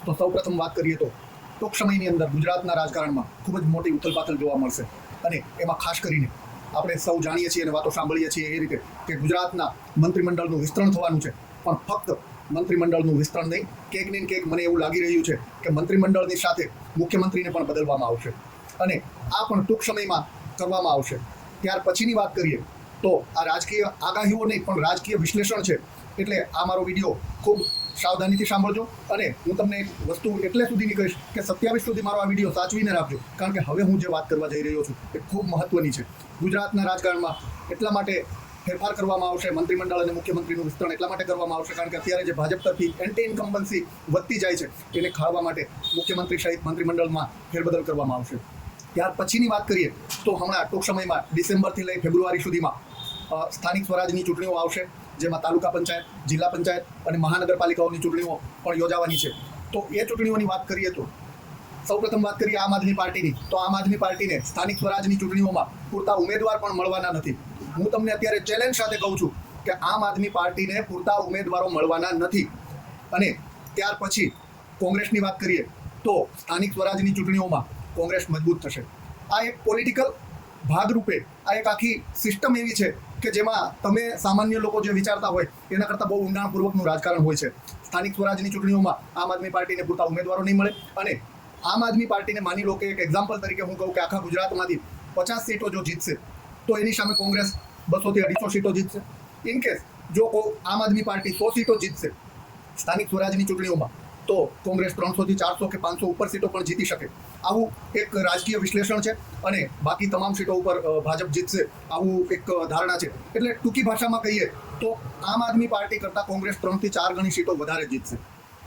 તો સૌપ્રથમ વાત કરીએ તો ટૂંક સમયની અંદર ગુજરાતના રાજકારણમાં ખૂબ જ મોટી ઉથલપાથલ જોવા મળશે અને એમાં ખાસ કરીને આપણે સૌ જાણીએ છીએ અને વાતો સાંભળીએ છીએ એ રીતે કે ગુજરાતના મંત્રીમંડળનું વિસ્તરણ થવાનું છે, પણ ફક્ત મંત્રીમંડળનું વિસ્તરણ નહીં, ક્યાંક ને ક્યાંક મને એવું લાગી રહ્યું છે કે મંત્રીમંડળની સાથે મુખ્યમંત્રીને પણ બદલવામાં આવશે અને આ પણ ટૂંક સમયમાં કરવામાં આવશે. ત્યાર પછીની વાત કરીએ તો આ રાજકીય આગાહીઓ નહીં પણ રાજકીય વિશ્લેષણ છે, એટલે આ મારો વિડીયો ખૂબ સાવધાનીથી સાંભળજો અને હું તમને એક વસ્તુ એટલે સુધીની કહીશ કે 27 સુધી મારો આ વિડીયો સાચવીને રાખજો, કારણ કે હવે હું જે વાત કરવા જઈ રહ્યો છું એ ખૂબ મહત્વની છે. ગુજરાતના રાજકારણમાં એટલા માટે ફેરફાર કરવામાં આવશે, મંત્રીમંડળ અને મુખ્યમંત્રીનું વિસ્તરણ એટલા માટે કરવામાં આવશે કારણ કે અત્યારે જે ભાજપ તરફી એન્ટી ઇન્કમ્બન્સી વધતી જાય છે એને ખાળવા માટે મુખ્યમંત્રી સહિત મંત્રીમંડળમાં ફેરબદલ કરવામાં આવશે. ત્યાર પછીની વાત કરીએ તો હમણાં ટૂંક સમયમાં ડિસેમ્બરથી લઈ ફેબ્રુઆરી સુધીમાં સ્થાનિક સ્વરાજની ચૂંટણીઓ આવશે, જેમાં તાલુકા પંચાયત, જિલ્લા પંચાયત અને મહાનગરપાલિકાઓની ચૂંટણીઓ પણ યોજાવાની છે. તો એ ચૂંટણીઓની વાત કરીએ તો સૌપ્રથમ વાત કરીએ આમ આદમી પાર્ટીની, તો આમ આદમી પાર્ટીને સ્થાનિક સ્વરાજની ચૂંટણીઓમાં પૂરતા ઉમેદવાર પણ મળવાના નથી. હું તમને અત્યારે ચેલેન્જ સાથે કહું છું કે આમ આદમી પાર્ટીને પૂરતા ઉમેદવારો મળવાના નથી. અને ત્યાર પછી કોંગ્રેસની વાત કરીએ તો સ્થાનિક સ્વરાજની ચૂંટણીઓમાં કોંગ્રેસ મજબૂત થશે. આ એક પોલિટિકલ ભાગરૂપે આ એક આખી સિસ્ટમ એવી છે કે જેમાં તમે સામાન્ય લોકો જે વિચારતા હોય એના કરતાં બહુ ઊંડાણપૂર્વકનું રાજકારણ હોય છે. સ્થાનિક સ્વરાજની ચૂંટણીઓમાં આમ આદમી પાર્ટીને પૂરતા ઉમેદવારો નહીં મળે અને આમ આદમી પાર્ટીને માની લો કે એક એક્ઝામ્પલ તરીકે હું કહું કે આખા ગુજરાતમાંથી 50 સીટો જો જીતશે તો એની સામે કોંગ્રેસ 200 થી 250 સીટો જીતશે. ઇન કેસ જો આમ આદમી પાર્ટી 100 સીટો જીતશે સ્થાનિક સ્વરાજની ચૂંટણીઓમાં તો કોંગ્રેસ 300 થી 400 કે 500 ઉપર સીટો પણ જીતી શકે. આવું એક રાજકીય વિશ્લેષણ છે અને બાકી તમામ સીટો ઉપર ભાજપ જીતશે આવું એક ધારણા છે. એટલે ટૂંકી ભાષામાં કહીએ તો આમ આદમી પાર્ટી કરતાં કોંગ્રેસ 3 થી 4 ગણી સીટો વધારે જીતશે.